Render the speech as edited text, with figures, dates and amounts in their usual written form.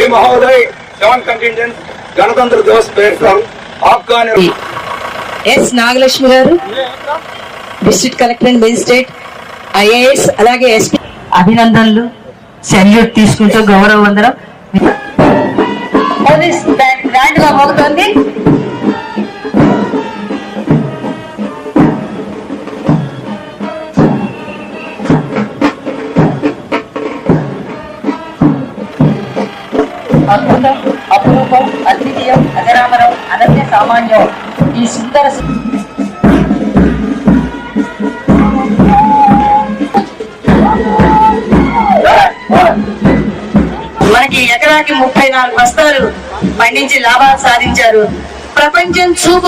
भाई महोदय 7 कंटिजेंट गणतंत्र दिवस प्लेटफॉर्म आपका ఎస్ నాగలక్ష్మి గారు district collector and magistrate IAS అలాగే ఎస్పీ అభినందనలు సెల్యూట్ తీసుకుంటూ గౌరవ వందనం పోలీస్ బ్యాండ్ గా మోగుతోంది. అద్భుతం, అపురూపం, అద్వితీయం, అజరామరం, అనన్య సామాన్యం ఈ సుందర మనకి ఎకరాకి 34 బస్తాలు పండించి లాభాలు సాధించారు. ప్రపంచం చూపు